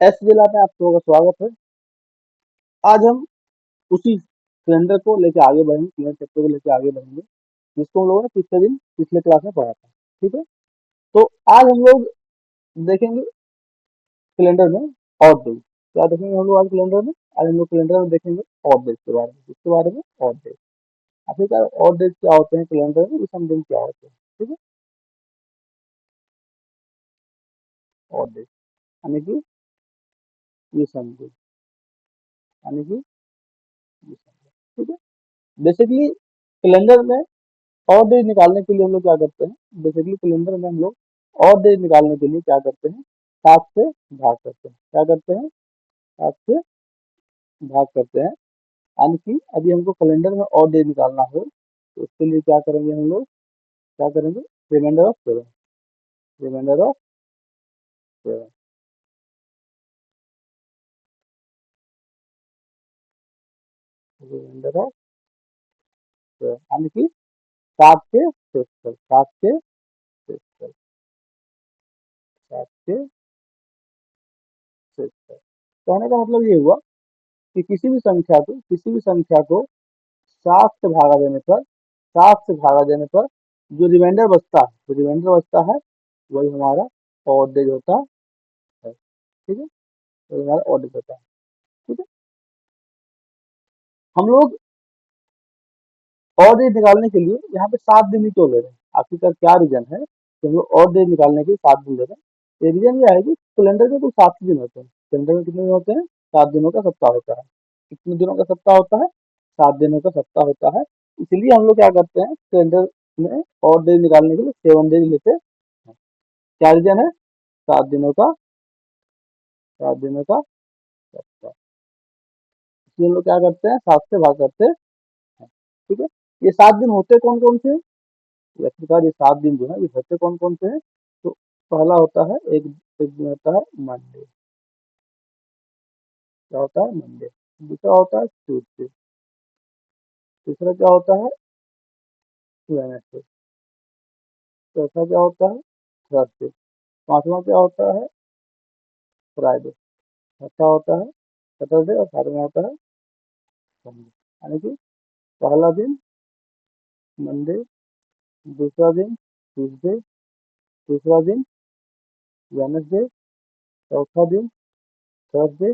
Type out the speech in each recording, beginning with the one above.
S जिला में आप लोगों का स्वागत है। आज हम उसी सिलेंडर को लेके आगे बढ़ेंगे, सिलेंडर चैप्टर को लेके आगे बढ़ेंगे, जिसको हम लोगों ने पिछले दिन पिछले क्लास में पढ़ा था। ठीक है, तो आज हम लोग देखेंगे सिलेंडर में और डेज। क्या देखेंगे हम लोग आज सिलेंडर में? आज हम लोग सिलेंडर में देखेंगे और डेज के बारे में। इसके बारे में और डेज, आखिरकार और डेज क्या होते हैं सिलेंडर में, विषम दिन क्या होते हैं। ठीक है, और डेज यानी कि विषम दिन, यानी कि विषम दिन। ठीक है, बेसिकली सिलेंडर में और डेज निकालने के लिए हम लोग क्या करते हैं? बेसिकली सिलेंडर में हम लोग और डेज निकालने के लिए क्या करते हैं? 7 से भाग करते हैं। क्या करते हैं? 7 से भाग करते हैं। यानी कि अभी हमको कैलेंडर में और डेज निकालना हो तो उसके लिए क्या करेंगे हम लोग? क्या करेंगे? Reminder of 7, reminder of 7, reminder of 7 यानी कि 7 के सेक्टर, 7 के सेक्टर, 7 के सेक्टर। कहने का मतलब ये हुआ कि किसी भी संख्या को 7 से भागा देने पर, 7 से भागा देने पर जो रिमाइंडर बचता है, जो रिमाइंडर बचता है वही हमारा ऑड डेज होता है। ठीक है, वही हमारा ऑड डेज होता है। ठीक है, हम लोग ऑड डेज निकालने के लिए यहाँ पे 7 दिन ही क्यों ले रहे हैं? आखिरकार क्या रीजन है कि हम लोग ऑड डेज निकालने के लिए 7 दिन ले रहे हैं? ये रीजन ये है कि कैलेंडर में कुल 7 दिन होते हैं। कैलेंडर में कितने दिन होते हैं? 7 दिनों का सप्ताह होता है। कितने दिनों का सप्ताह होता है? 7 दिनों का सप्ताह होता है। इसलिए हम लोग क्या करते हैं कैलेंडर में ऑड डेज निकालने के लिए 7 डेज लेते हैं। क्या रीजन है? 7 दिनों का, 7 दिनों का सप्ताह। इसलिए हम लोग क्या करते हैं? 7 से भाग करते हैं। ठीक है, ये 7 दिन होते कौन कौन से? ये आखिरकार ये 7 दिन जो है ये होते कौन कौन से हैं? तो पहला होता है एक दिन होता है मंडे। क्या होता है? मंडे। दूसरा होता है ट्यूसडे। तीसरा क्या होता है? वेडनेसडे। चौथा क्या होता है? थर्सडे। पांचवा क्या होता है? फ्राइडे। छठा होता है सैटरडे और सातवां होता है संडे। यानी कि पहला दिन मंडे, दूसरा दिन ट्यूसडे, तीसरा दिन वेडनेसडे, चौथा दिन थर्सडे,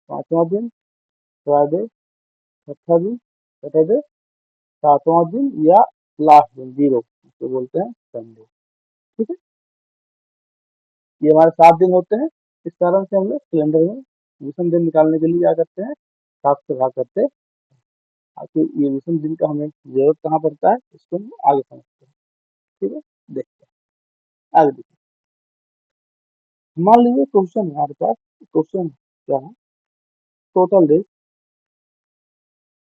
पांचवा दिन फ्राइडे, छठा दिन सैटरडे, सातवां दिन या लास्ट दिन जीरो उसको बोलते हैं संडे। ठीक है, ये हमारे 7 दिन होते हैं। इस कारण से हम लोग कैलेंडर में विषम दिन निकालने के लिए क्या करते हैं? 7 से भाग करते हैं। आखिर ये विषम दिन का हमें जरूरत कहाँ पड़ता है इसको हम आगे समझते हैं। ठीक है, देखते हैं आगे। देखिए, मान लीजिए क्वेश्चन हमारे पास, क्वेश्चन क्या है? Total days,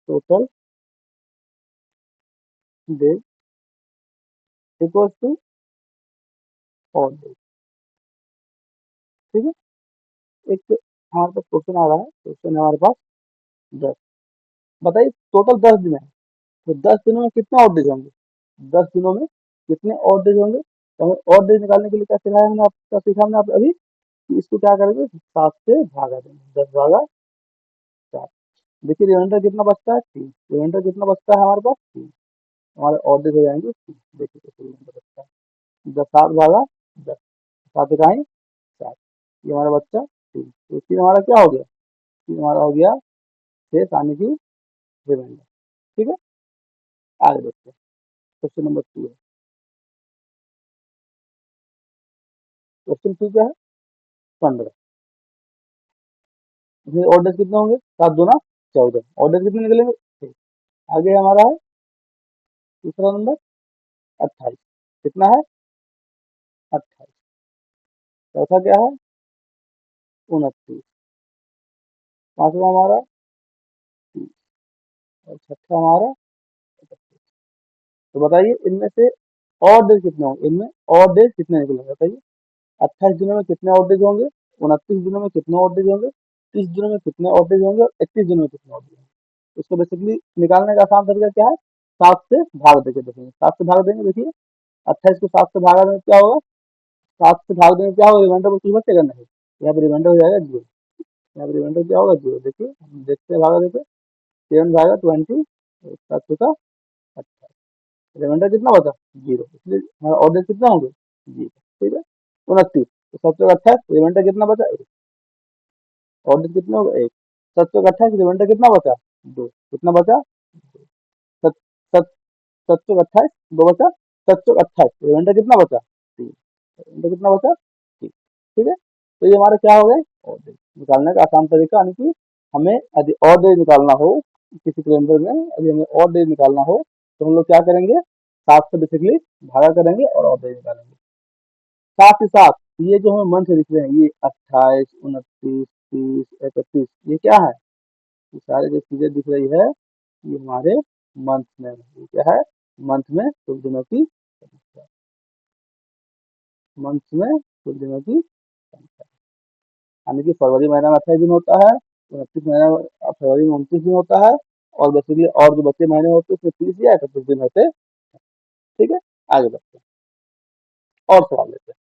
total days equal to odd days. ठीक है, एक हमारे पास क्वेश्चन आ रहा है, क्वेश्चन है हमारे पास 10। बताइए टोटल 10 दिन है, तो 10 दिनों में कितने ऑड डेज होंगे? 10 दिनों में कितने ऑड डेज होंगे? तो हमें ऑड डेज निकालने के लिए क्या सिखाया हमने आपका, सीखा हमने आप अभी कि इसको क्या करेंगे? 7 से भागा देंगे, 10 भागा 7। देखिए रिमाइंडर कितना बचता है? 3। रिमाइंडर कितना बचता है हमारे पास? 3। हमारे ऑड डेज हो जाएंगे 3। देखिए कैसे रिमाइंडर बचता है, 10 7 भागा 10, 7 इकाई 7। ये हमारा बच्चा 3। तो 3 हमारा क्या हो गया? 3 हमारा हो गया शेष आने की रिमाइंडर। ठीक है, आगे देखते हैं। क्वेश्चन नंबर 2 है। क्वेश्चन 2 क्या है? 15। इसमें ऑर्डर कितने होंगे? 7 दूना 14। ऑर्डर कितने निकलेंगे? 6। आगे हमारा है दूसरा नंबर 28। कितना है? 28। चौथा क्या है? 29। पांचवा हमारा 30 और छठा हमारा 31। तो बताइए इनमें से और डेज कितने होंगे? इनमें और डेज कितने निकलेंगे बताइए? 28 दिनों में कितने और डेज होंगे? 29 दिनों में कितने और डेज होंगे? 30 दिनों में कितने और डेज होंगे? और 31 दिनों में कितने और डेज होंगे? इसको बेसिकली निकालने का आसान तरीका क्या है? 7 से भाग देके देखेंगे। 7 से भाग देंगे, देखिए 28 को 7 से भागा देंगे क्या होगा? 7 से भाग देंगे क्या होगा? रिमाइंडर में कुछ बचेगा नहीं। यहाँ पर रिमाइंडर हो जाएगा 0। यहाँ पर रिमाइंडर क्या होगा 0। देखिए हम देखते हैं, भागा देखते 7 भागा 20, 7 चौका 28, रिमाइंडर कितना बचा 0, इसलिए हमारा ऑर्डर कितना होंगे 0। ठीक है 29, तो 7 चौका 28, रिमाइंडर कितना बचा 1, ऑर्डर कितना होगा 1। 7 चौका 28, रिमाइंडर कितना बचा 2, कितना बचा 7, 7, 7 चौका 28, 2 बचा 7 चौका 28, रिमाइंडर कितना बचा 3, रिमाइंडर कितना बचा 3। ठीक है, तो ये हमारे क्या हो गए ऑर्डर निकालने का आसान तरीका, यानी कि हमें यदि ऑर्डर निकालना हो किसी कैलेंडर में, यदि हमें ऑर्डर निकालना हो तो हम लोग क्या करेंगे, 7 से बेसिकली भागा करेंगे और ऑर्डर निकालेंगे। साथ ही साथ ये जो हमें मंथ दिख रहे हैं, ये 28, 29, 30, 31, ये क्या है, ये सारी जो चीजें दिख रही है ये हमारे मंथ में है। ये क्या है, मंथ में कुल दिनों की संख्या, मंथ में कुल दिनों की संख्या, यानी कि फरवरी महीना में 28 दिन होता है, फरवरी में 29 दिन होता है, और बेसिकली और जो बच्चे महीने होते हैं उसमें 30 या 31 दिन होते हैं। ठीक है, आगे बढ़ते हैं और सवाल लेते हैं।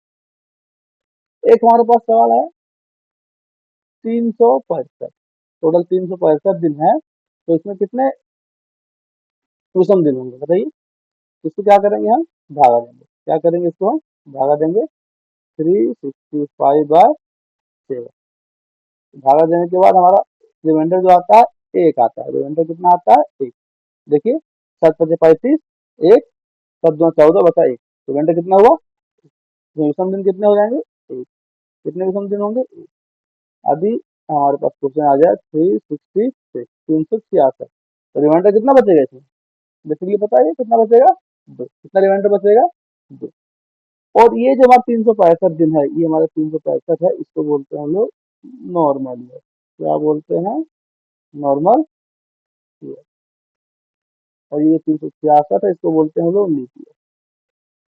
एक हमारे पास सवाल है 365, टोटल 365 दिन है, तो इसमें कितने विषम दिन होंगे बताइए। इसको क्या करेंगे हम, भागा देंगे, क्या करेंगे इसको हम भागा देंगे 365/7, भागा देने के बाद हमारा रिमाइंडर जो आता है 1 आता है, रिमाइंडर कितना आता है 1। देखिए 7 पचे 35, 1, 7 2 14 बचा 1, रिमाइंडर कितना हुआ, तो विषम दिन कितने हो जाएंगे 1, कितने विषम दिन होंगे 1। अभी हमारे पास क्वेश्चन आ जाए 366, 366, तो रिमाइंडर कितना बचेगा इसमें, बेसिकली पता है कितना बचेगा 2, कितना रिमाइंडर बचेगा 2। और ये जो हमारा 365 दिन है, ये हमारा 365 है, इसको बोलते हैं हम लोग नॉर्मल ईयर। क्या बोलते हैं, नॉर्मल ईयर। और ये 366 है, इसको बोलते हैं हम लोग लीप ईयर।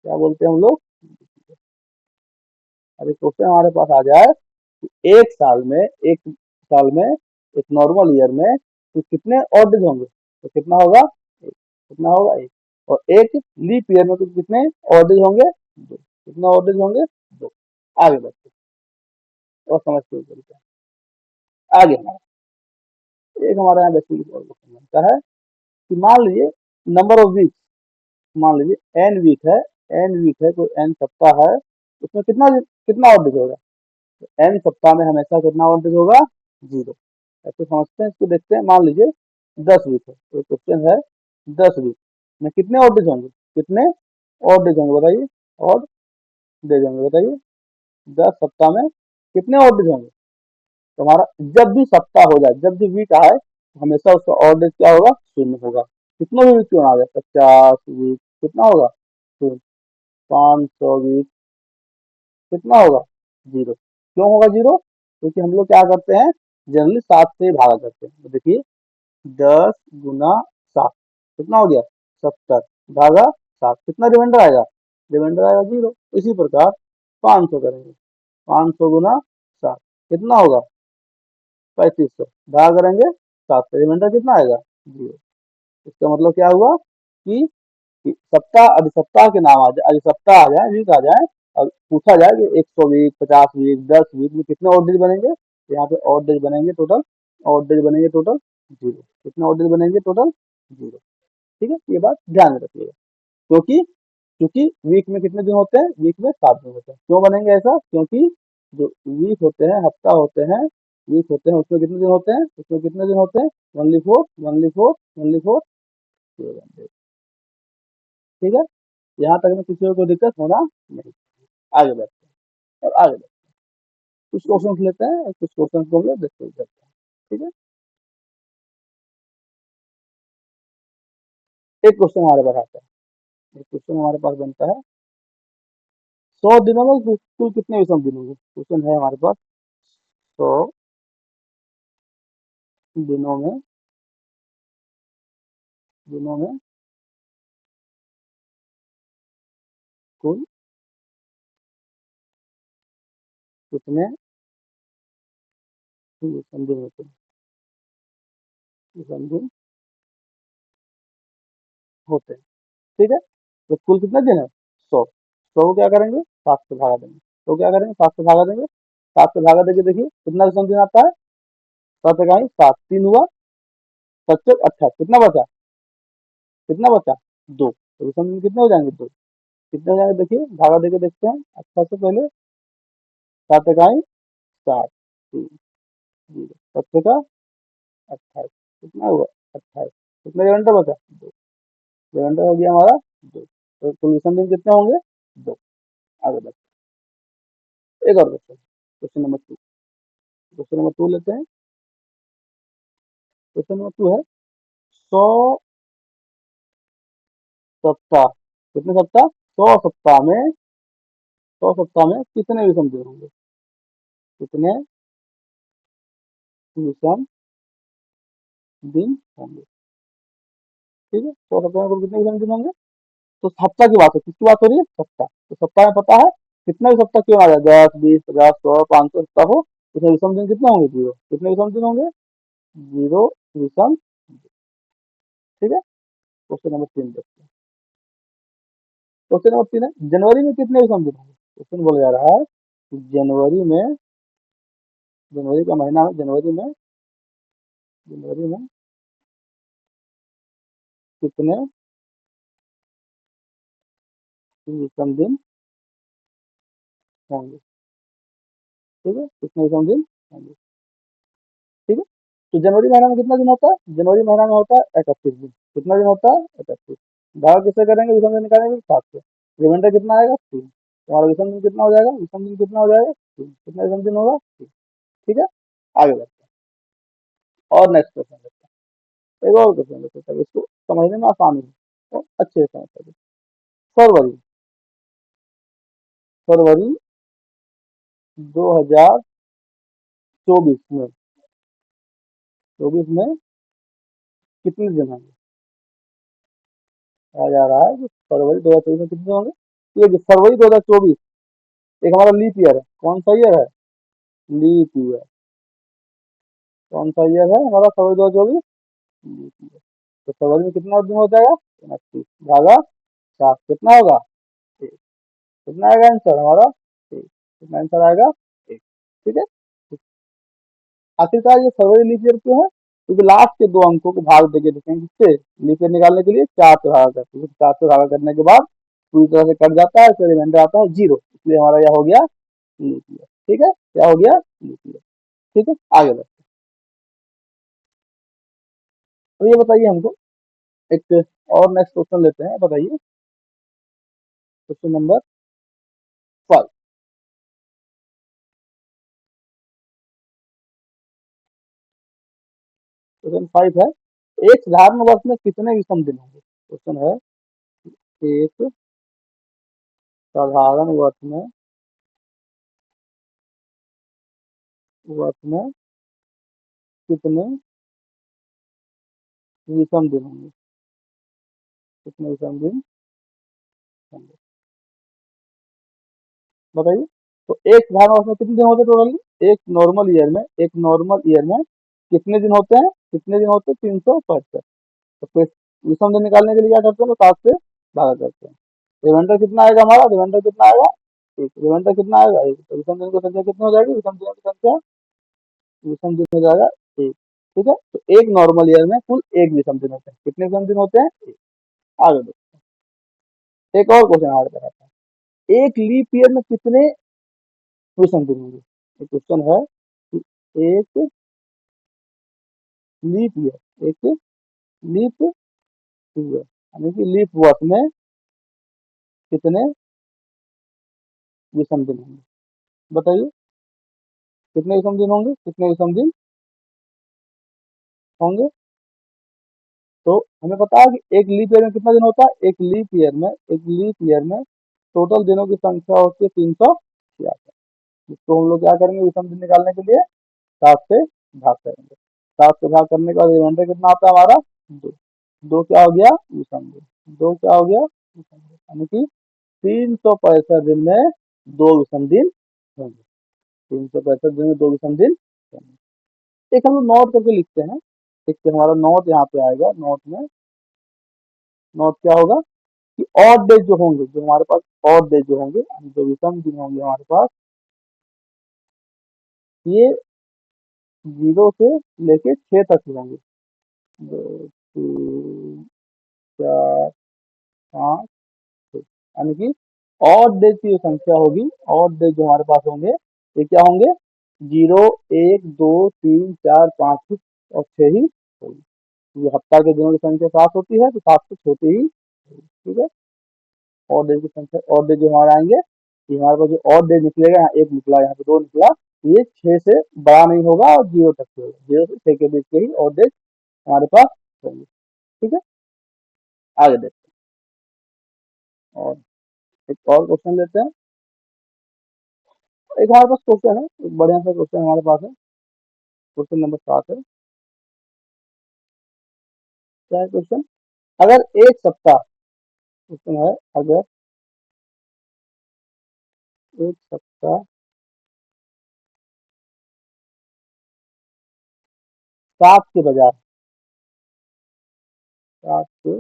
क्या बोलते हैं हम लोग, अरे क्वेश्चन हमारे पास आ जाए कि एक साल में एक नॉर्मल ईयर में तो कितने ऑड डेज होंगे, तो कितना होगा एक, कितना होगा एक, और एक लीप ईयर में तो कितने ऑड डेज होंगे 2, कितने ऑड डेज होंगे 2। आगे बढ़ते हैं और समझते हैं आगे हमारा एक हमारे यहाँ बेसिक क्वेश्चन बनता है कि मान लीजिए नंबर ऑफ वीक, मान लीजिए एन वीक है, एन वीक है, कोई एन सप्ताह है, उसमें कितना कितना ऑड डेज होगा, एन सप्ताह में हमेशा कितना ऑड डेज होगा 0। ऐसे समझते हैं, इसको देखते हैं, मान लीजिए 10 वीक है, तो क्वेश्चन है 10 वीक में कितने ऑड डेज होंगे, कितने ऑड डेज होंगे बताइए, ऑड डेज होंगे बताइए, 10 सप्ताह में कितने ऑड डेज होंगे। तो हमारा जब भी सप्ताह हो जाए, जब भी वीक आए, तो हमेशा उसका ऑड डेज क्या होगा, शून्य होगा। कितना भी वीक क्यों आ गया, 50 वीक कितना होगा शून्य, 500 वीक कितना होगा 0। क्यों होगा 0, क्योंकि हम लोग क्या करते हैं, जनरली 7 से भागा करते हैं। तो देखिए 10 गुना 7 कितना हो गया 70, भागा 7, कितना रिमाइंडर आएगा, रिमाइंडर आएगा 0। इसी प्रकार 500 करेंगे, 500 गुना 7 कितना होगा 3500, भागा करेंगे 7 से, रिमाइंडर कितना आएगा 0। इसका मतलब क्या हुआ कि सप्ताह, अभी सप्ताह के नाम आ जाए, अभी सप्ताह आ जाए, वीक आ जाए, और पूछा जाए कि 100 वीक, 50 वीक, 10 वीक में कितने ऑड डेज बनेंगे, तो यहाँ पे ऑड डेज बनेंगे टोटल, ऑड डेज बनेंगे टोटल 0। कितने ऑड डेज बनेंगे टोटल 0। ठीक है, ये बात ध्यान में रखिएगा, क्योंकि क्योंकि वीक में कितने दिन होते हैं, वीक में 7 दिन होते हैं। क्यों बनेंगे ऐसा, क्योंकि जो वीक होते हैं, हफ्ता होते हैं, वीक होते हैं, उसमें कितने दिन होते हैं, उसमें कितने दिन होते हैं, ओनली 4, ओनली 4, ओनली 4। ठीक है, यहाँ तक में किसी को दिक्कत होना नहीं। आगे बढ़ते हैं और आगे बढ़ते हैं, कुछ क्वेश्चन लेते हैं और कुछ क्वेश्चन को हम लोग डिस्कस करते हैं। ठीक है, एक क्वेश्चन हमारे पास आता है, एक क्वेश्चन हमारे पास बनता है 100 दिनों में कुल कितने विषम दिन होंगे। क्वेश्चन है हमारे पास 100 दिनों में, दिनों में कुल कितने विषम दिन होते हैं, विषम दिन होते हैं। ठीक है, तो कुल कितने दिन है 100, 100 को क्या करेंगे 7 से भागा देंगे, तो क्या करेंगे 7 से भागा देंगे, 7 से भागा देके देखिए कितना विषम दिन आता है। 7 इकाई 7, 3 हुआ, 7 चौक 28, कितना बचा, कितना बचा, 2। तो विषम दिन कितने हो जाएंगे, 2। कितने हो जाएंगे देखिए, भागा देके देखते हैं। अच्छा से पहले 7 इकाई 7, 3, 0, 7 का 28, कितना हुआ, 28। कितने रिमाइंडर बचा, 2। रिमाइंडर हो गया हमारा 2। तो कुल विषम दिन कितने होंगे, 2। आगे बढ़ते हैं। एक और question, question number 2। Question number 2 लेते हैं। क्वेश्चन नंबर 2 है 100 सप्ताह, कितने सप्ताह, 100 सप्ताह में, 100 सप्ताह में कितने विषम दिन होंगे, कितने विषम दिन होंगे। ठीक है, 100 सप्ताह में कुल कितने विषम दिन होंगे। तो सप्ताह की बात है, किसकी बात हो रही है, सप्ताह। तो सप्ताह में पता है कितने भी सप्ताह क्यों आ जाए, 10, 20, 50, 100, 500 सप्ताह हो, उसमें विषम दिन कितने होंगे, 0। कितने विषम दिन होंगे, 0 विषम। ठीक है, क्वेश्चन नंबर 3 देखते हैं। क्वेश्चन नंबर 3 है जनवरी में कितने विषम दिन होंगे। क्वेश्चन बोला जा रहा है कि जनवरी में, जनवरी का महीना है, जनवरी में, जनवरी में कितने विषम दिन होंगे। ठीक है, कितने विषम दिन होंगे। ठीक है, तो जनवरी महीना में कितना दिन होता है, जनवरी महीना में होता है 31 दिन। कितना दिन होता है, 31। भाग किससे करेंगे, विषम दिन निकालेंगे 7 से। रिमाइंडर कितना आएगा, 3। तुम्हारा विषम दिन कितना हो जाएगा, विषम दिन कितना हो जाएगा, 3। कितना विषम दिन होगा, 3। ठीक है, आगे बढ़ते हैं और नेक्स्ट क्वेश्चन देखते हैं। एक और क्वेश्चन देखते हैं, इसको समझने में आसानी है तो अच्छे से समझ सकते। फरवरी, फरवरी 2024 में, 24 में कितने दिन होंगे। कहा जा रहा है कि फरवरी 2024 में कितने होंगे। ये जो फरवरी 2024 एक हमारा लीप ईयर है, कौन सा ईयर है, लीप ईयर। कौन सा ईयर है हमारा, फरवरी 2024 लीप ईयर। तो फरवरी में कितना दिन हो जाएगा, 29 भागा 7, कितना होगा, 1। कितना आएगा आंसर हमारा, 1। कितना आंसर आएगा, 1। ठीक है, आखिरकार ये फरवरी लीप ईयर क्यों है, क्योंकि लास्ट के 2 अंकों को भाग देके देखेंगे किससे, लीप ईयर निकालने के लिए 4 से भागा करते हैं। 4 से भागा करने के बाद पूरी तरह से कट जाता है, फिर रिमाइंडर आता है 0, इसलिए हमारा यह हो गया लीप ईयर। ठीक है, क्या हो गया, लीप ईयर। ठीक है, आगे बढ़ते हैं। तो ये बताइए हमको एक और नेक्स्ट क्वेश्चन लेते हैं, बताइए क्वेश्चन नंबर 5। क्वेश्चन 5 है एक साधारण वर्ष में कितने विषम दिन होंगे। क्वेश्चन है एक साधारण वर्ष में कितने विषम दिन होंगे, कितने विषम दिन होंगे, बताइए। तो एक साधारण वर्ष में कितने दिन होते हैं टोटली, एक नॉर्मल ईयर में कितने दिन होते हैं, कितने दिन होते हैं, 365। तो फिर विषम दिन निकालने के लिए क्या करते हैं, तो 7 से भागा करते हैं। रिमाइंडर कितना आएगा हमारा, रिमाइंडर कितना आएगा, 1। रिमाइंडर कितना आएगा, 1। तो विषम दिन की संख्या कितनी हो जाएगी, विषम दिनों की संख्या, विषम दिन हो जाएगा 1। ठीक है, तो एक नॉर्मल ईयर में कुल 1 विषम दिन होते हैं। कितने विषम दिन होते हैं, 1। आगे देखो, एक और क्वेश्चन हमारे पास आता है एक लीप ईयर में कितने विषम दिन होंगे। एक क्वेश्चन है कि एक लीप ईयर, एक लीप ईयर यानी कि लीप वर्ष में कितने विषम दिन होंगे, बताइए। कितने विषम दिन होंगे, कितने विषम दिन होंगे। तो हमें पता है कि एक लीप ईयर में कितना दिन होता है, एक लीप ईयर में टोटल दिनों की संख्या होती है 366। इसको हम लोग क्या करेंगे, विषम दिन निकालने के लिए 7 से भाग करेंगे। 7 से भाग करने का रिमाइंडर कितना आता है हमारा, 2। 2 क्या हो गया, विषम दिन। 2 क्या हो गया, विषम दिन, यानी कि 365 दिन में 2 विषम दिन होंगे। 365 दिन में 2 विषम दिन होंगे। एक हम लोग नोट करके लिखते हैं। एक तो हमारा नोट यहाँ पे आएगा, नोट में नोट क्या होगा कि ऑड डेज जो होंगे, जो हमारे पास ऑड डेज जो होंगे, जो विषम दिन होंगे हमारे पास, ये 0 से लेके 6 तक होंगे। 2 3 4 5 6, यानी कि ऑड डेज की जो संख्या होगी, ऑड डेज जो हमारे पास होंगे, ये क्या होंगे? 0 1 2 3 4 5 6 और 6 ही होगी। ये हफ्ता के दिनों की संख्या 7 होती है, तो 7 से छोटी ही होगी, ठीक है। ऑड डेज की संख्या, ऑड डेज जो हमारे आएंगे, ये हमारे पास जो ऑड डेज निकलेगा, यहाँ 1 निकला, यहाँ पे 2 निकला, ये 6 से बड़ा नहीं होगा और 0 तक ही होगा। 0 से 6 के बीच के ही ऑड डेज हमारे पास होंगे, ठीक है। आगे देखते हैं, और एक और क्वेश्चन लेते हैं। एक हमारे पास क्वेश्चन है, एक बढ़िया सा क्वेश्चन हमारे पास है। क्वेश्चन नंबर 7 है। क्या है क्वेश्चन? अगर एक सप्ताह, क्वेश्चन है, अगर एक सप्ताह 7 के बजाय, 7 के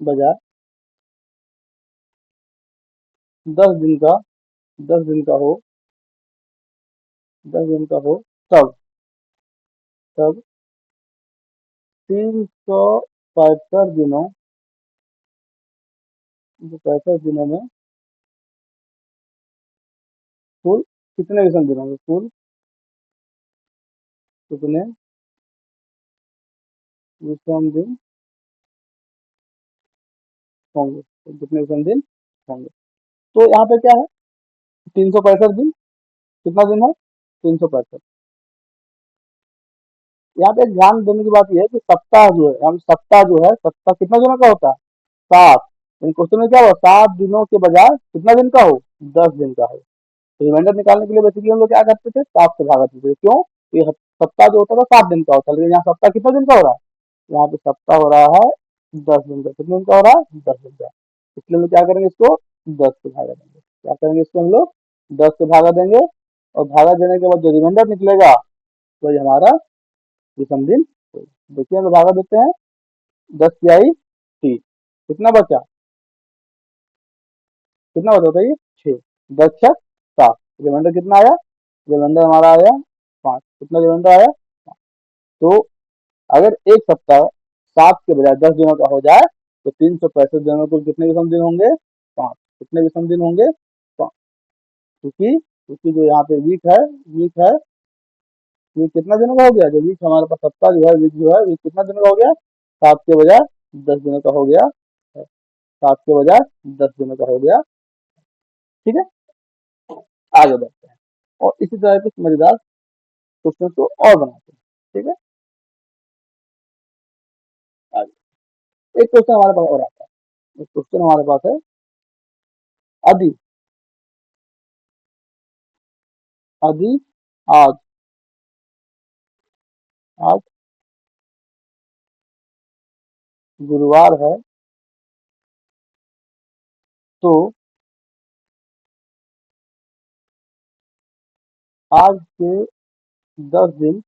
बजाय 10 दिन का, 10 दिन का हो, 10 दिन का हो, तब तब 365 दिनों, 65 दिनों में कुल कितने विषम दिन होंगे? कुल कितने विषम दिन होंगे? तो कितने विषम दिन होंगे? तो यहाँ पे क्या है? 365 दिन। कितना दिन है? 365। यहाँ पे ध्यान देने की बात यह है कि सप्ताह जो है, यहाँ पे सप्ताह जो है, सप्ताह कितना दिनों का होता है? 7। इन क्वेश्चन में क्या हुआ? 7 दिनों के बजाय कितना दिन का हो? 10 दिन का हो। तो रिमाइंडर निकालने के लिए बेसिकली हम लोग क्या करते थे? 7 से भागा देते थे। क्यों? ये सप्ताह जो होता था 7 दिन का होता, लेकिन यहाँ सप्ताह कितना दिन का हो रहा है? यहाँ पे सप्ताह हो रहा है 10 दिन का। कितने दिन का हो रहा है? 10 दिन का। इसलिए हम लोग क्या करेंगे? इसको 10 से भागा देंगे। क्या करेंगे? इसको हम लोग 10 से भागा देंगे, और भागा देने के बाद जो रिमाइंडर निकलेगा वही हमारा विषम दिन होगा। देखिए हम लोग भागा देते हैं, 10 तिहाई 30, कितना बचा? कितना बचा बताइए? 6। 10 छक 7, रिमाइंडर कितना आया? रिमाइंडर हमारा आया 5। कितना रिमाइंडर आया? तो अगर एक सप्ताह 7 के बजाय 10 दिनों का हो जाए, तो 365 दिनों को कितने विषम दिन होंगे? 5। कितने विषम दिन होंगे? 5। क्योंकि क्योंकि जो यहाँ पे वीक है, वीक कितना दिनों का हो गया? जो वीक हमारे पास सप्ताह जो है, वीक जो है, वीक कितना दिनों का हो गया? 7 के बजाय 10 दिनों का हो गया। 7 के बजाय 10 दिनों का हो गया, ठीक है। आगे बढ़ते हैं, और इसी तरह के मजेदार क्वेश्चन को और बनाते हैं, ठीक है। आगे एक क्वेश्चन हमारे पास और आता है। एक क्वेश्चन हमारे पास है, यदि यदि आज आज गुरुवार है, तो आज के 10 दिन,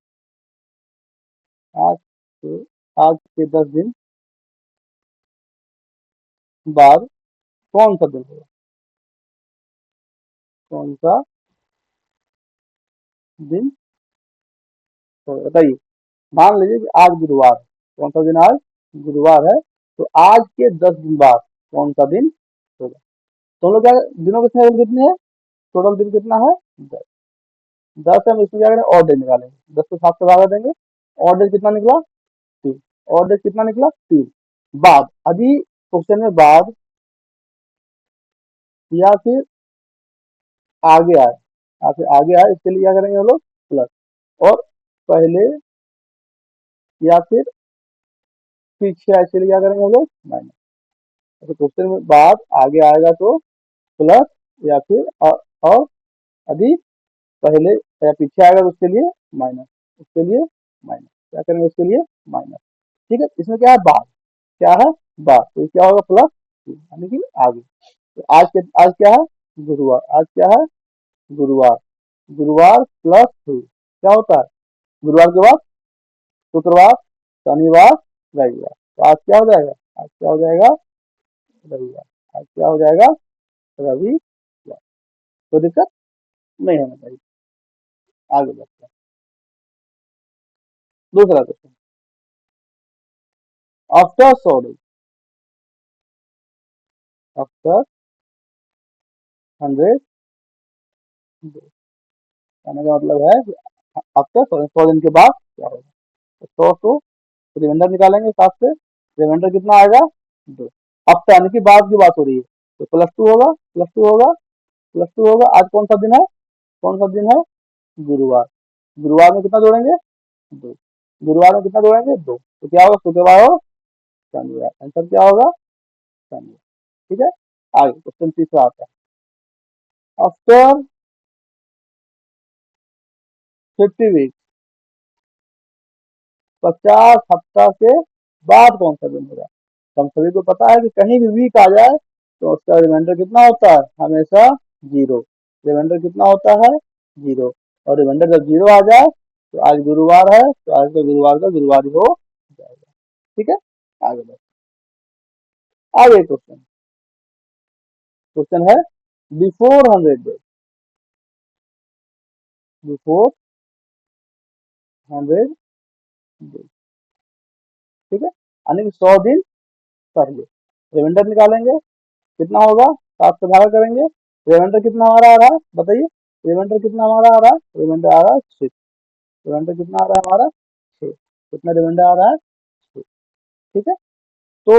आज के आज के 10 दिन बाद कौन सा दिन होगा? कौन सा दिन होगा बताइए। मान लीजिए कि आज गुरुवार है। कौन सा दिन? आज गुरुवार है, तो आज के 10 दिन बाद कौन सा दिन होगा? तो हम लोग क्या, दिनों कितने कितने हैं? टोटल दिन कितना है? 10। 10 हम इसमें क्या करें? और डे निकालेंगे। 10 को 7 से भागा देंगे, और डे कितना निकला? 3। और डे कितना निकला? 3। बाद, अभी क्वेश्चन में बाद या फिर आगे आए, या फिर आगे आए, इसके लिए क्या करेंगे हम लोग? प्लस। और पहले या फिर पीछे आए, इसके लिए क्या करेंगे हम लोग? माइनस। तो क्वेश्चन में बाद आगे आएगा तो प्लस, या फिर और यदि पहले या पीछे आएगा तो उसके लिए माइनस, उसके लिए माइनस। क्या करेंगे? उसके लिए माइनस, ठीक है। इसमें क्या है? बाद। क्या है? बाद। तो ये क्या होगा? प्लस, यानी कि आगे। तो आज क्या है? गुरुवार। आज क्या है? गुरुवार। गुरुवार प्लस 3 क्या होता है? गुरुवार के बाद शुक्रवार, शनिवार, रविवार। तो आज क्या हो जाएगा? आज क्या हो जाएगा? रविवार। आज क्या हो जाएगा? रविवार। कोई दिक्कत नहीं होना चाहिए। आगे बढ़ते हैं। दूसरा क्वेश्चन, आफ्टर सॉरी आफ्टर 100 कहने का मतलब है कि आफ्टर 100 दिन के बाद क्या होगा। तो 100 को रिमाइंडर निकालेंगे 7 से, रिमाइंडर कितना आएगा 2। आफ्टर यानी कि बाद की बात हो रही है, तो +2 होगा, +2 होगा, +2 होगा। आज कौन सा दिन है, कौन सा दिन है, गुरुवार। गुरुवार में कितना जोड़ेंगे 2, गुरुवार में कितना जोड़ेंगे 2, तो क्या होगा शुक्रवार और शनिवार। आंसर क्या होगा शनिवार। ठीक है, आगे क्वेश्चन तीसरा आता है, आफ्टर 50 वीक 50 हफ्ता के बाद कौन सा दिन होगा। तो हम सभी को पता है कि कहीं भी वीक आ जाए तो उसका रिमाइंडर कितना होता है, हमेशा 0। रिमाइंडर कितना होता है 0, और रिमाइंडर जब 0 आ जाए तो आज गुरुवार है तो आज का गुरुवार का गुरुवार ही हो जाएगा। ठीक है, आगे बढ़ते आगे क्वेश्चन, क्वेश्चन है बिफोर 100 डेज, बिफोर 100 डेज। ठीक है, यानी कि 100 दिन पहले। रिमाइंडर निकालेंगे, कितना होगा, 7 से भागा करेंगे। रिमाइंडर कितना हमारा आ रहा है बताइए, रिमाइंडर कितना हमारा आ रहा है, रिमाइंडर आ रहा है 6। रिमाइंडर कितना आ रहा है हमारा 6, कितना रिमाइंडर आ रहा है 6। ठीक है, तो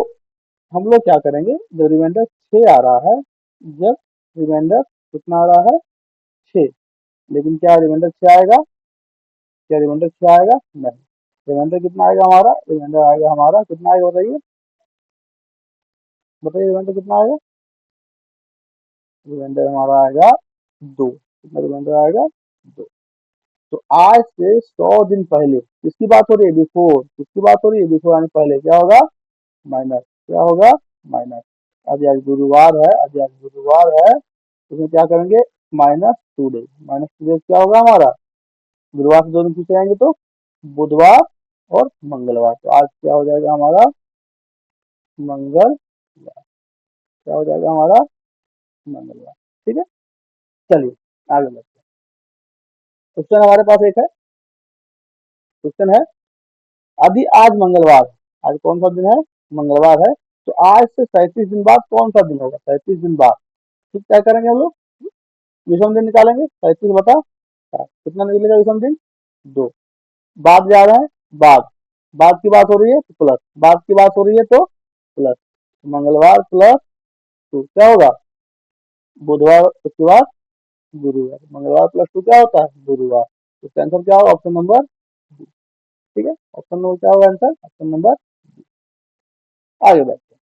हम लोग क्या करेंगे, जब रिमाइंडर 6 आ रहा है, जब रिमाइंडर कितना आ रहा है 6, लेकिन क्या रिमाइंडर 6 आएगा, क्या रिमाइंडर 6 आएगा नहीं। रिमाइंडर कितना आएगा हमारा, रिमाइंडर आएगा हमारा कितना आएगा बताइए, बताइए रिमाइंडर कितना आएगा, रिमाइंडर हमारा आएगा 2। कितना रिमाइंडर आएगा 2। तो आज से 100 दिन पहले किसकी बात हो रही है, बिफोर, किसकी बात हो रही है, बिफोर यानी पहले, क्या होगा माइनस, क्या होगा माइनस। आज आज गुरुवार है, आज आज गुरुवार है, तो इसमें क्या करेंगे, -2 डेज, -2 डेज क्या होगा हमारा, गुरुवार से 2 दिन पीछे आएंगे तो बुधवार और मंगलवार। तो आज क्या हो जाएगा हमारा मंगलवार, क्या हो जाएगा हमारा मंगलवार। ठीक है, चलिए आगे बढ़ते हैं। क्वेश्चन हमारे पास एक है, क्वेश्चन है यदि आज मंगलवार, आज कौन सा दिन है, मंगलवार है, तो आज से 37 दिन बाद कौन सा दिन होगा, 37 दिन बाद। ठीक, क्या करेंगे हम लोग, विषम दिन निकालेंगे, 37 बटा 7, कितना निकलेगा विषम दिन 2। बाद जा रहे हैं, बाद, बाद की बात हो रही है तो प्लस, बाद की बात हो रही है तो प्लस, मंगलवार +2 क्या होगा बुधवार, उसके बाद गुरुवार, मंगलवार +2 क्या होता है गुरुवार। तो इसका आंसर क्या होगा, ऑप्शन नंबर B। ठीक है, ऑप्शन नंबर क्या होगा आंसर, ऑप्शन नंबर। आगे बढ़ते हैं,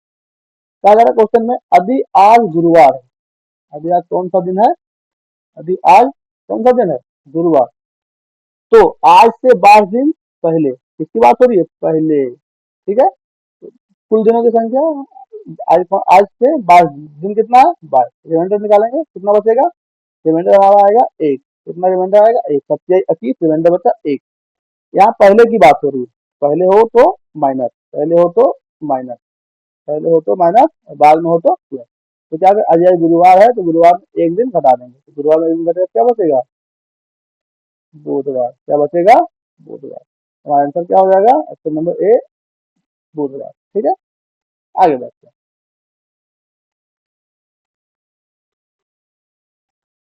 कहा जा रहा है क्वेश्चन में यदि आज गुरुवार है, यदि आज कौन सा दिन है, यदि आज कौन सा दिन है गुरुवार, तो आज से 22 दिन पहले, किसकी बात हो रही है पहले। ठीक है, कुल दिनों की संख्या, आज से 22 दिन कितना है 22, रिमाइंडर निकालेंगे कितना बचेगा, रिमाइंडर हमारा आएगा 1। कितना रिमाइंडर आएगा 1, 27 रिमाइंडर बचा 1। यहाँ पहले की बात हो रही है, पहले हो तो माइनस, पहले हो तो माइनस, पहले हो तो माइनस, और बाद में हो तो प्लस। तो क्या आज आज गुरुवार है तो गुरुवार में 1 दिन घटा देंगे, तो गुरुवार में 1 दिन घटेगा क्या बचेगा बुधवार, क्या बचेगा बुधवार। हमारा आंसर क्या हो जाएगा, ऑप्शन नंबर ए बुधवार। ठीक है, आगे बढ़ते हैं,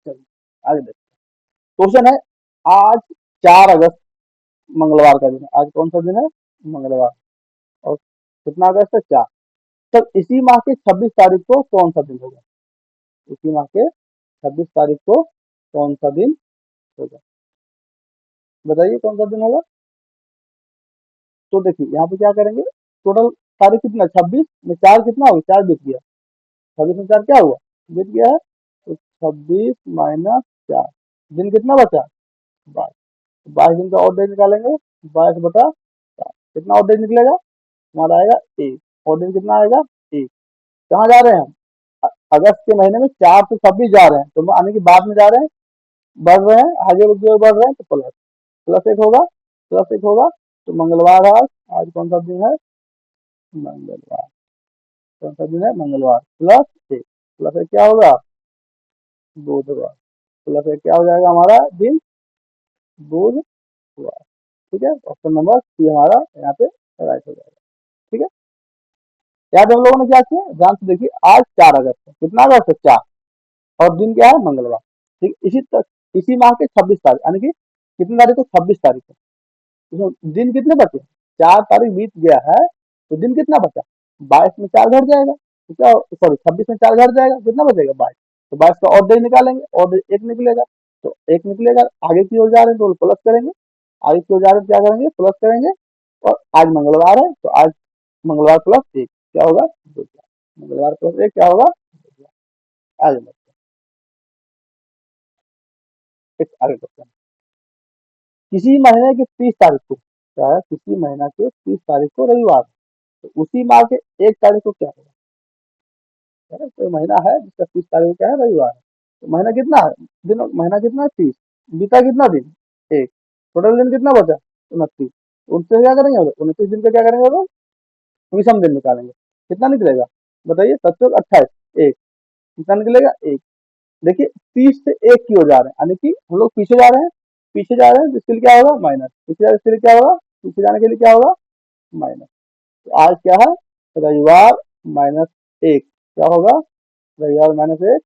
चलिए आगे देखते हैं। क्वेश्चन है आज 4 अगस्त मंगलवार का दिन है, आज कौन सा दिन है मंगलवार, और कितना अगस्त है 4। तब इसी माह की 26 तारीख को कौन सा दिन होगा, इसी माह के 26 तारीख को कौन सा दिन होगा, बताइए कौन सा दिन होगा। तो देखिए यहाँ पे क्या करेंगे, टोटल तारीख कितना 26 में 4 कितना होगा, 4 बीत गया, 26 में 4 क्या हुआ बीत गया है, तो 26 माइनस 4, दिन कितना बचा 22। 22 दिन का और डेज निकालेंगे, 22 बटा 4, कितना और डेज निकलेगा हमारा आएगा 1, और दिन कितना आएगा 1। कहाँ जा रहे हैं हम, अगस्त के महीने में 4 से 26 जा रहे हैं, तो आने के बाद में जा रहे हैं, बढ़ रहे हैं, आगे की ओर बढ़ रहे हैं, तो प्लस, प्लस 1 होगा, प्लस 1 होगा। तो मंगलवार आज, आज कौन सा दिन है मंगलवार, कौन सा दिन है मंगलवार, +1, +1 क्या होगा बुधवार, +1 क्या हो जाएगा हमारा दिन बुधवार। ठीक है, ऑप्शन नंबर सी हमारा यहाँ पे राइट हो जाएगा। ठीक है, याद हम लोगों ने क्या किया, ध्यान से देखिए, आज 4 अगस्त है, कितना अगस्त है, 4, और दिन क्या है, मंगलवार। ठीक, इसी माह के 26 तारीख, यानी कि कितनी तारीख को, 26 तारीख को, तो दिन कितने बचे, 4 तारीख बीत गया है, तो दिन कितना बचा, 22 में 4 घट जाएगा, तो क्या, सॉरी 26 में 4 घट जाएगा, कितना बचेगा, 22। तो 22 का और डे निकालेंगे, और एक निकलेगा, तो एक निकलेगा, आगे की ओर जा रहे हैं तो प्लस करेंगे, आगे की ओर जा रहे हैं क्या करेंगे, प्लस करेंगे, और आज मंगलवार है तो आज मंगलवार प्लस 1 क्या होगा, 2, मंगलवार प्लस 1 क्या होगा, 2। आगे बढ़ते हैं, आगे बढ़ते हैं। किसी महीने की 30 तारीख को, क्या है, किसी महीना के 30 तारीख को रविवार, तो उसी माह के 1 तारीख को क्या होगा, है ना, कोई महीना है जिसका 30 तारीख को क्या है, रविवार है, तो महीना कितना है, दिन, महीना कितना है, 30, बीता कितना दिन, एक, टोटल दिन कितना बचा, 29, उनसे क्या करेंगे, 29 दिन का क्या करेंगे, विषम दिन निकालेंगे, कितना निकलेगा, बताइए, 7 28, एक, कितना निकलेगा, एक। देखिए 30 से 1 की ओर जा रहे हैं, यानी कि हम लोग पीछे जा रहे हैं, पीछे जा रहे हैं, जिसके लिए क्या होगा, माइनस, पीछे जाने के लिए क्या होगा, पीछे जाने के लिए क्या होगा, माइनस। तो आज क्या है, रविवार -1 क्या होगा, रविवार -1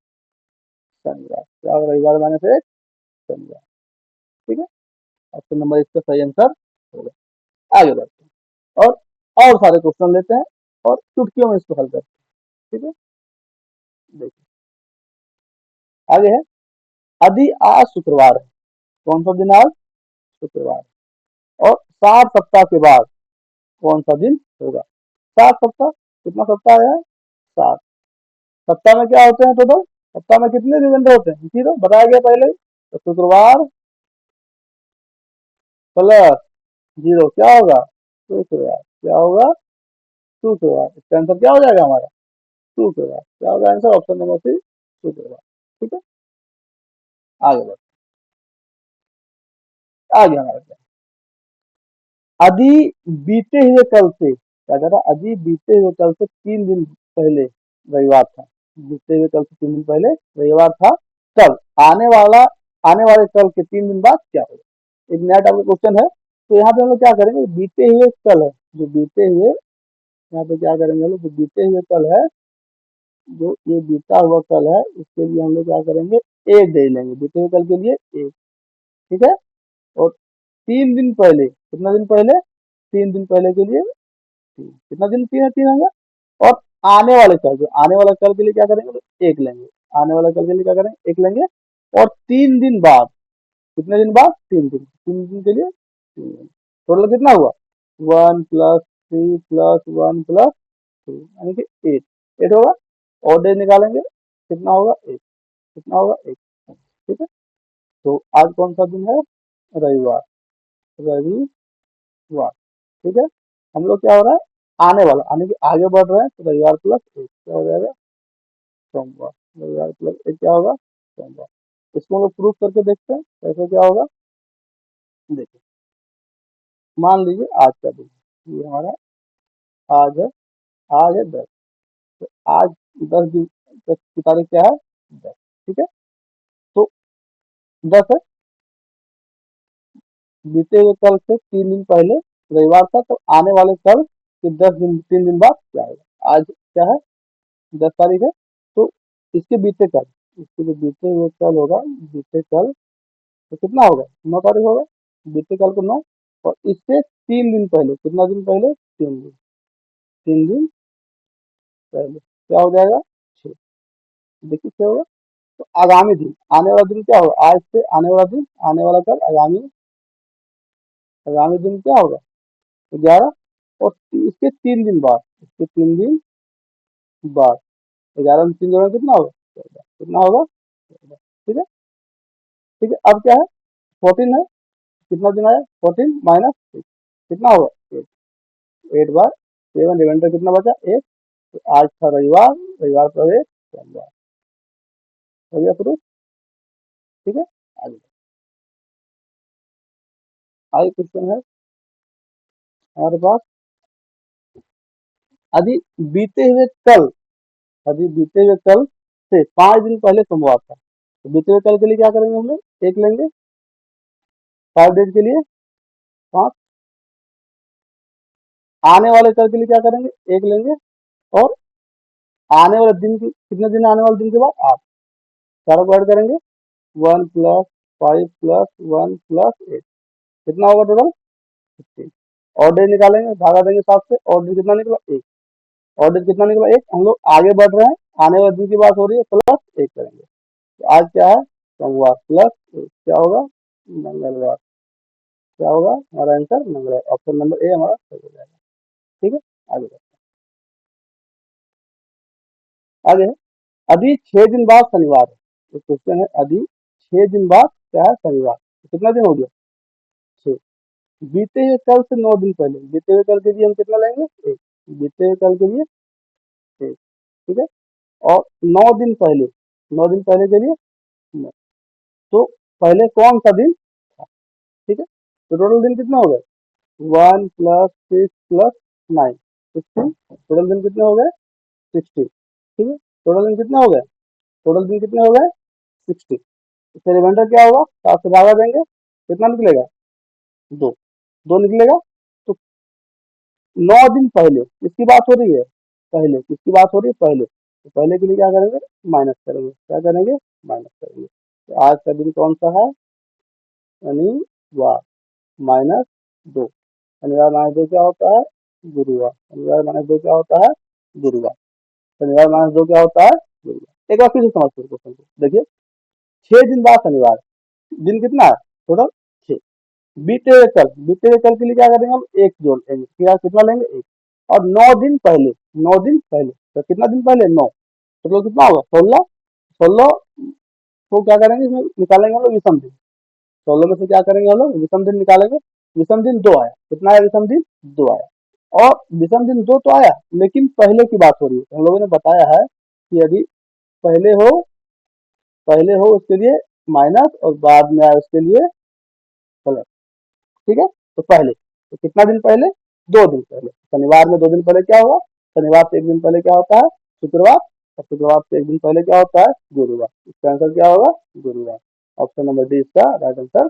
शनिवार, क्या होगा, रविवार -1 शनिवार। ठीक है, ऑप्शन नंबर इसका सही आंसर होगा। आगे बढ़ते हैं, और सारे क्वेश्चन लेते हैं, और चुटकियों में इसको हल करते हैं। ठीक है, देखिए आगे है, यदि आज शुक्रवार है, कौन सा दिन है आज, शुक्रवार, और 7 सप्ताह के बाद कौन सा दिन होगा, 7 सप्ताह, कितना सप्ताह है, 7, सप्ताह में क्या होते हैं टोटल, सप्ताह में कितने दिन होते हैं, जीरो बताया गया पहले ही, तो शुक्रवार प्लस जीरो क्या होगा, शुक्रवार, क्या होगा, शुक्रवार, इसका आंसर क्या हो जाएगा हमारा, शुक्रवार, क्या होगा आंसर, ऑप्शन नंबर सी, शुक्रवार। ठीक है, आगे बढ़ते, आगे हमारा क्या, अभी बीते हुए कल से, क्या कह रहा, अभी बीते हुए कल से 3 दिन पहले रविवार था, बीते हुए कल से 3 दिन पहले रविवार था, कल आने वाले कल के 3 दिन बाद क्या होगा, एक नया टाइप का क्वेश्चन है। तो यहाँ पे हम लोग क्या करेंगे, बीते हुए कल है, जो बीते हुए, यहाँ पे क्या करेंगे हम लोग, जो बीते हुए कल है, जो ये बीता हुआ कल है, इसके लिए हम लोग क्या करेंगे, एक दे लेंगे, बीते हुए कल के लिए एक। ठीक है, और 3 दिन पहले, कितना दिन पहले, 3 दिन पहले के लिए कितना दिन, 3 होगा, और आने वाले कल, जो आने वाला कल के लिए क्या करेंगे, तो एक लेंगे, आने वाला कल के लिए क्या करेंगे, एक लेंगे, और 3 दिन बाद, कितने दिन बाद, 3 दिन, 3 दिन के लिए 3 दिन, टोटल कितना हुआ, 1 + 3 + 1 + 2 यानी कि 8 होगा, और डे निकालेंगे, कितना होगा, एक, कितना होगा, एक। ठीक है, तो आज कौन सा दिन है, रविवार, रविवार। ठीक है, हम लोग क्या हो रहा है, आने वाला, यानी कि आगे बढ़ रहे हैं, तो रविवार +1 क्या हो जाएगा, सोमवार, रविवार +1 क्या होगा, सोमवार। इसको हम लोग प्रूफ करके देखते हैं कैसे क्या होगा। देखिए, मान लीजिए आज का दिन, ये हमारा आज है, आज है 10, तो आज 10 दिन, 10 की तारीख क्या है, 10। ठीक है, तो 10 है, बीते हुए कल से 3 दिन पहले रविवार था, तो आने वाले कल के 10 दिन, 3 दिन बाद क्या होगा, आज क्या है, 10 तारीख है, तो इसके बीते कल, इसके जो बीते हुए कल होगा, बीते कल, तो कितना होगा, 9 तारीख होगा, बीते कल को 9, और इससे 3 दिन पहले, कितना दिन पहले, 3 दिन, 3 दिन पहले क्या हो जाएगा, 6। देखिए क्या होगा, तो आगामी दिन, आने वाला दिन क्या होगा, आज से आने वाला दिन, आने वाला कल, आगामी, आगामी दिन क्या होगा, 11, और इसके 3 दिन बाद, इसके 3 दिन बाद, 11 में 3 जोड़ा कितना होगा, 14, कितना होगा, 14। ठीक है, ठीक है, अब क्या है, 14 है, कितना दिन आया, 14 -6, कितना होगा, 8, 8/7, रिमाइंडर कितना बचा, 1। तो आज था रविवार, रविवार पर 1 सोमवार, हो गया प्रूफ। ठीक है, आगे, आगे क्वेश्चन है हमारे पास, यदि बीते हुए कल, यदि बीते हुए कल से 5 दिन पहले सोमवार था, तो बीते हुए कल के लिए क्या करेंगे हम लोग, एक लेंगे, 5 डेज के लिए 5, आने वाले कल के लिए क्या करेंगे, 1 लेंगे, और आने वाले दिन की कितने दिन, आने वाले दिन के बाद 8, चारों को ऐड करेंगे, 1 प्लस 5 प्लस 1 प्लस 8, कितना होगा टोटल 15। और डेज निकालेंगे, भागा देंगे 7 से, और डेज कितना निकला 1, और डेज कितना निकला 1, हम लोग आगे बढ़ रहे हैं, आने वाले दिन की बात हो रही है, प्लस 1 करेंगे। तो आज क्या है, सोमवार, प्लस 1 क्या होगा, मंगलवार, क्या होगा हमारा आंसर मंगलवार, ऑप्शन नंबर ए हमारा सही हो जाएगा। ठीक है, आगे बढ़ते हैं। आगे है, अभी 6 दिन बाद शनिवार है, तो क्वेश्चन है अभी 6 दिन बाद क्या है, शनिवार, तो कितना दिन हो गया 6, बीते हुए कल से 9 दिन पहले, बीते हुए कल के लिए हम कितना लेंगे 1, बीते हुए कल के लिए 1, ठीक है, और 9 दिन पहले, 9 दिन पहले के लिए 9, तो पहले कौन सा दिन था, ठीक है, तो टोटल दिन कितना हो गए, 1 प्लस 6 प्लस 9, 16, टोटल दिन कितने हो गए 60, ठीक है, टोटल दिन कितने हो गए, टोटल दिन कितने हो गए 60, इसका रिमाइंडर क्या होगा, 7 से भागा देंगे, कितना निकलेगा 2, 2 निकलेगा। तो 9 दिन पहले किसकी बात हो रही है, पहले किसकी बात हो रही है, पहले, तो पहले के लिए क्या करेंगे, माइनस करेंगे, क्या करेंगे, माइनस करेंगे, तो आज का दिन कौन सा है, शनिवार, माइनस 2, शनिवार माइनस 2 क्या होता है, गुरुवार, शनिवार माइनस 2 क्या होता है, गुरुवार, शनिवार माइनस 2 क्या होता है, गुरुवार। एक बार फिर से समझते हैं क्वेश्चन को, देखिए 6 दिन बाद शनिवार, दिन कितना है टोटल 6, बीते हुए कल, बीते हुए कल के लिए क्या करेंगे हम, एक जोड़ लेंगे, क्या कितना लेंगे 1, और 9 दिन पहले, 9 दिन पहले, तो कितना दिन पहले 9, टोटल कितना होगा 16, 16 को क्या करेंगे इसमें निकालेंगे हम लोग विषम दिन, 16 में से क्या करेंगे हम लोग विषम दिन निकालेंगे, विषम दिन 2 आया, कितना आया विषम दिन 2 आया, और विषम दिन 2 तो आया, लेकिन पहले की बात हो रही है, हम लोगों ने बताया है कि यदि पहले हो, पहले हो उसके लिए माइनस, और बाद में आए उसके लिए प्लस, ठीक है, तो पहले, तो कितना दिन पहले 2 दिन पहले, शनिवार में 2 दिन पहले क्या होगा, शनिवार से 1 दिन पहले क्या होता है शुक्रवार, और शुक्रवार से 1 दिन पहले क्या होता है गुरुवार, इसका आंसर क्या होगा गुरुवार, ऑप्शन नंबर डी इसका राइट आंसर।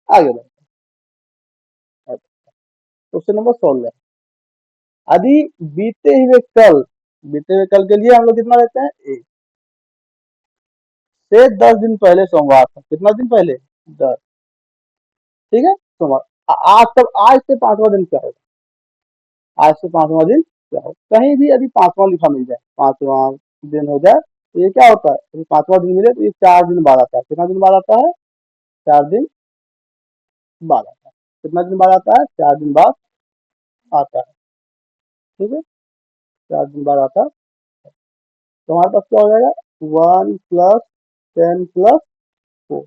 आगे बढ़ते हैं, क्वेश्चन नंबर 16, यदि बीते हुए कल, बीते हुए कल के लिए हम लोग कितना लेते हैं 1, से 10 दिन पहले सोमवार था, कितना दिन पहले 10, ठीक है, सोमवार, आज तक, आज से 5वां दिन क्या होगा, आज से 5वां दिन क्या हो, कहीं भी यदि 5वां लिखा मिल जाए, 5वां दिन हो जाए, तो ये क्या होता है, यदि 5वां दिन मिले तो ये 4 दिन बाद आता है, कितना दिन बाद आता है 4 दिन बाद आता है, कितना दिन बाद आता है 4 दिन बाद आता है, ठीक है, 4 दिन बाद आता है, तो हमारे पास क्या हो जाएगा 1 प्लस 10 प्लस 4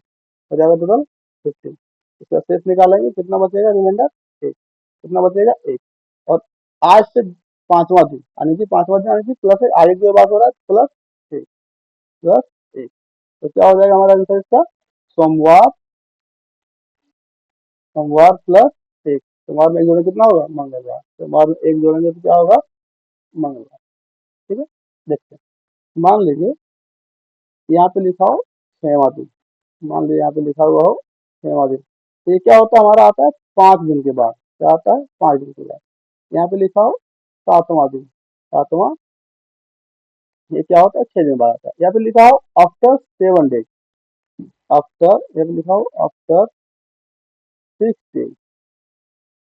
हो जाएगा टोटल 15, इसका शेष निकालेंगे, कितना बचेगा रिमाइंडर 1, कितना बचेगा 1, और आज से 5वां दिन यानी कि 5वां दिन यानी कि प्लस है, आगे की बात हो रहा है प्लस 1, प्लस 1, तो क्या हो जाएगा हमारा आंसर इसका, सोमवार, सोमवार प्लस 1, सोमवार में एक जोड़े कितना होगा मंगलवार, सोमवार में 1 जोड़ेंगे तो क्या होगा मंगलवार, ठीक है। देखते हैं, मान लीजिए यहाँ पे लिखा हो 6वां दिन, मान लीजिए यहाँ पे लिखा हुआ हो 6वां दिन, तो ये क्या होता है हमारा आता है 5 दिन के बाद, क्या आता है 5 दिन के बाद, यहाँ पे लिखा हो 7वां दिन, 7वां, ये क्या होता है 6 दिन बाद आता है, यहाँ पे लिखा हो आफ्टर 7 डेज, आफ्टर, यहाँ पे लिखा हो आफ्टर 6 डेज,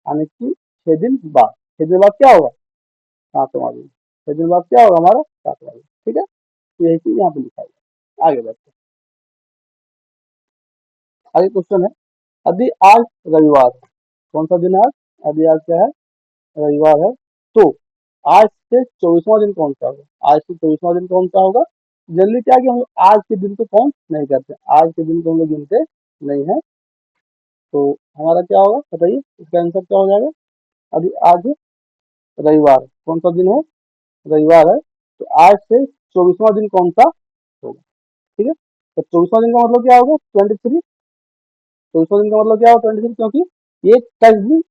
यानी कि 6 दिन बाद, 6 दिन बाद क्या होगा 7वां दिन, 6 दिन बाद क्या होगा हमारा 7वां दिन, ठीक है, तो यही चीज यहाँ पे लिखा हुआ है। आगे बढ़ते हैं, आगे क्वेश्चन है, यदि आज रविवार है, कौन सा दिन है आज, यदि आज क्या है रविवार है, तो आज से 24वां दिन कौन सा होगा, आज से 24वां दिन कौन सा होगा, जल्दी क्या कि हम लोग आज के दिन को काउंट नहीं करते, आज के दिन को हम लोग गिनते नहीं है, तो हमारा क्या होगा बताइए, इसका आंसर क्या हो जाएगा, अभी आज रविवार, कौन सा दिन है रविवार है, तो आज से 24वां दिन कौन सा होगा, ठीक है, तो 24वां दिन का मतलब क्या होगा 23, 24वां दिन का मतलब क्या होगा 23, क्योंकि ये 23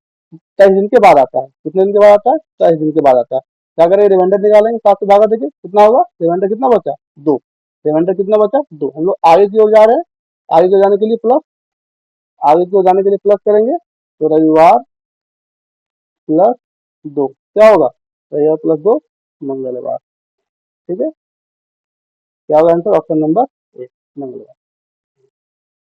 दिन के बाद आता है, कितने दिन के बाद आता है 23 दिन के बाद आता है, क्या करेंगे रिमाइंडर निकालेंगे, 7 से भागा देखिए कितना होगा, रिमाइंडर कितना बचा 2, रिमाइंडर कितना बचा 2, हम लोग आगे की ओर जा रहे हैं, आगे की ओर जाने के लिए प्लस, आगे को जाने के लिए प्लस करेंगे तो रविवार प्लस 2 क्या होगा? रविवार प्लस 2 मंगलवार। ठीक है, क्या होगा आंसर? ऑप्शन नंबर ए, मंगलवार।